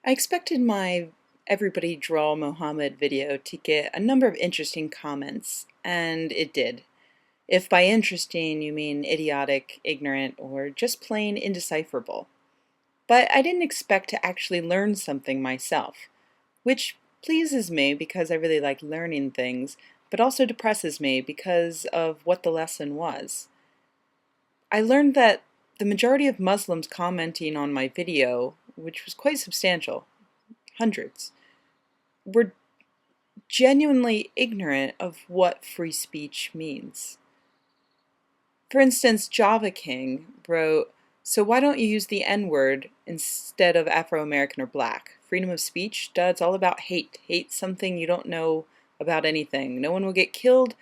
I expected my Everybody Draw Mohammed video to get a number of interesting comments, and it did. If by interesting you mean idiotic, ignorant, or just plain indecipherable. But I didn't expect to actually learn something myself, which pleases me because I really like learning things, but also depresses me because of what the lesson was. I learned that the majority of Muslims commenting on my video, which was quite substantial, hundreds, were genuinely ignorant of what free speech means. For instance, Java King wrote, "So why don't you use the N-word instead of Afro-American or black? Freedom of speech? Duh, it's all about hate. Hate something you don't know about anything. No one will get killed.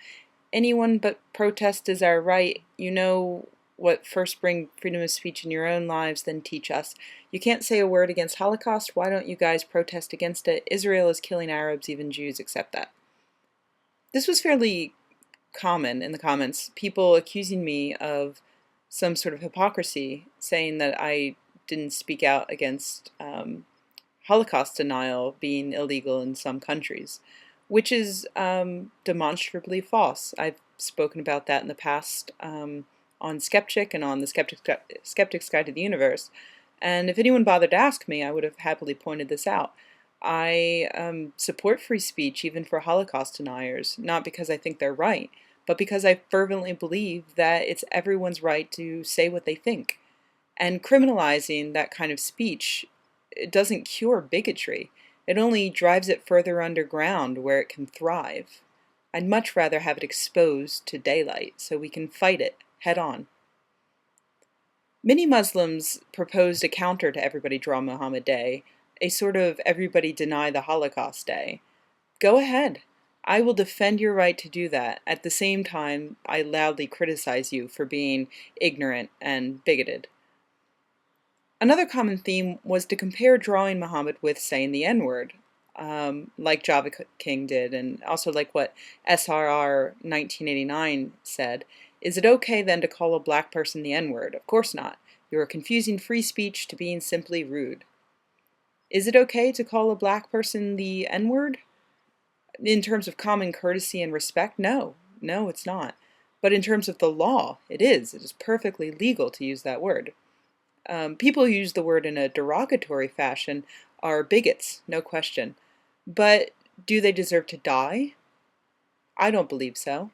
Anyone but protest is our right. You know what, first bring freedom of speech in your own lives, then teach us. You can't say a word against Holocaust. Why don't you guys protest against it? Israel is killing Arabs, even Jews accept that." This was fairly common in the comments, people accusing me of some sort of hypocrisy, saying that I didn't speak out against Holocaust denial being illegal in some countries, which is demonstrably false. I've spoken about that in the past on Skeptic and on the Skeptic's Guide to the Universe. And if anyone bothered to ask me, I would have happily pointed this out. I support free speech even for Holocaust deniers, not because I think they're right, but because I fervently believe that it's everyone's right to say what they think. And criminalizing that kind of speech, it doesn't cure bigotry. It only drives it further underground where it can thrive. I'd much rather have it exposed to daylight so we can fight it head on. Many Muslims proposed a counter to Everybody Draw Muhammad Day, a sort of Everybody Deny the Holocaust Day. Go ahead. I will defend your right to do that. At the same time, I loudly criticize you for being ignorant and bigoted. Another common theme was to compare drawing Muhammad with saying the N-word, like Java King did, and also like what SRR 1989 said. Is it okay then to call a black person the N-word? Of course not. You are confusing free speech to being simply rude. Is it okay to call a black person the N-word? In terms of common courtesy and respect, no. No, it's not. But in terms of the law, it is. It is perfectly legal to use that word. People who use the word in a derogatory fashion are bigots, no question. But do they deserve to die? I don't believe so.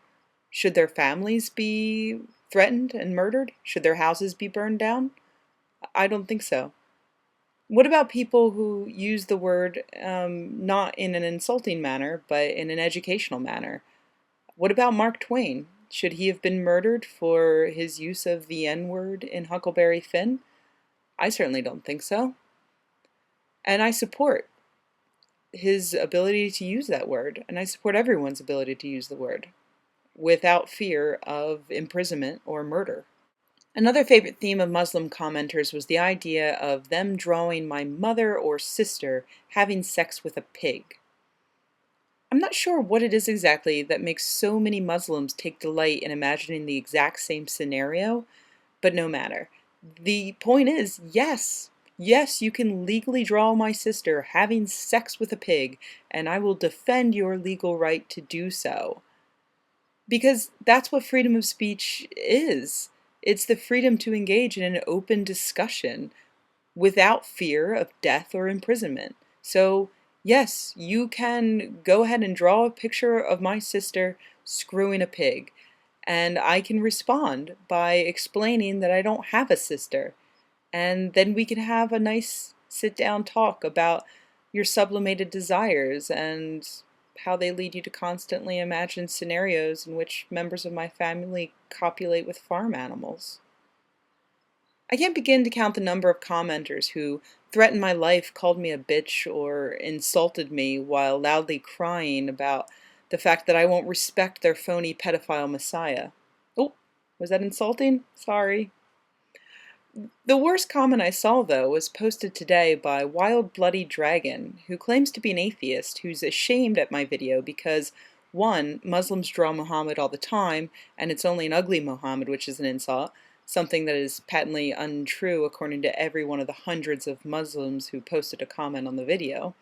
Should their families be threatened and murdered? Should their houses be burned down? I don't think so. What about people who use the word not in an insulting manner, but in an educational manner? What about Mark Twain? Should he have been murdered for his use of the N-word in Huckleberry Finn? I certainly don't think so. And I support his ability to use that word, and I support everyone's ability to use the word without fear of imprisonment or murder. Another favorite theme of Muslim commenters was the idea of them drawing my mother or sister having sex with a pig. I'm not sure what it is exactly that makes so many Muslims take delight in imagining the exact same scenario, but no matter. The point is, yes, you can legally draw my sister having sex with a pig, and I will defend your legal right to do so. Because that's what freedom of speech is. It's the freedom to engage in an open discussion without fear of death or imprisonment. So, yes, you can go ahead and draw a picture of my sister screwing a pig, and I can respond by explaining that I don't have a sister, and then we can have a nice sit-down talk about your sublimated desires and how they lead you to constantly imagine scenarios in which members of my family copulate with farm animals. I can't begin to count the number of commenters who threatened my life, called me a bitch, or insulted me while loudly crying about the fact that I won't respect their phony pedophile messiah. Oh, was that insulting? Sorry. The worst comment I saw, though, was posted today by Wild Bloody Dragon, who claims to be an atheist who's ashamed at my video because, one, Muslims draw Muhammad all the time, and it's only an ugly Muhammad, which is an insult, something that is patently untrue according to every one of the hundreds of Muslims who posted a comment on the video.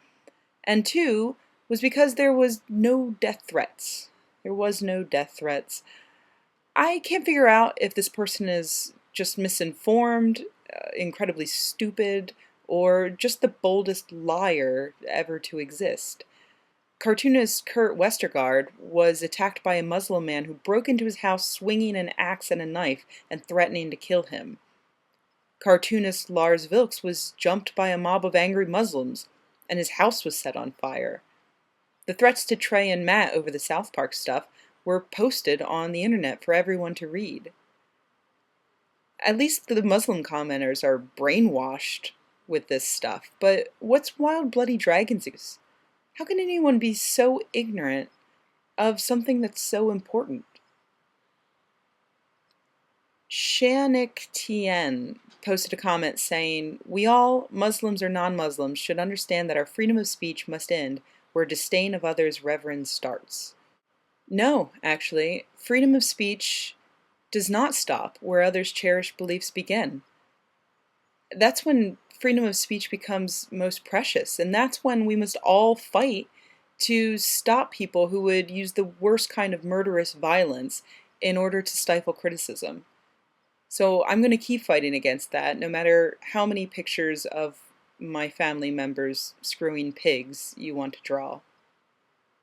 And two was because there was no death threats. There was no death threats. I can't figure out if this person is just misinformed, incredibly stupid, or just the boldest liar ever to exist. Cartoonist Kurt Westergaard was attacked by a Muslim man who broke into his house swinging an axe and a knife and threatening to kill him. Cartoonist Lars Vilks was jumped by a mob of angry Muslims, and his house was set on fire. The threats to Trey and Matt over the South Park stuff were posted on the internet for everyone to read. At least the Muslim commenters are brainwashed with this stuff, but what's Wild Bloody Dragon's use? How can anyone be so ignorant of something that's so important? Shanik Tien posted a comment saying, "We all, Muslims or non-Muslims, should understand that our freedom of speech must end where disdain of others' reverence starts." No, actually, freedom of speech does not stop where others' cherished beliefs begin. That's when freedom of speech becomes most precious, and that's when we must all fight to stop people who would use the worst kind of murderous violence in order to stifle criticism. So I'm going to keep fighting against that, no matter how many pictures of my family members screwing pigs you want to draw.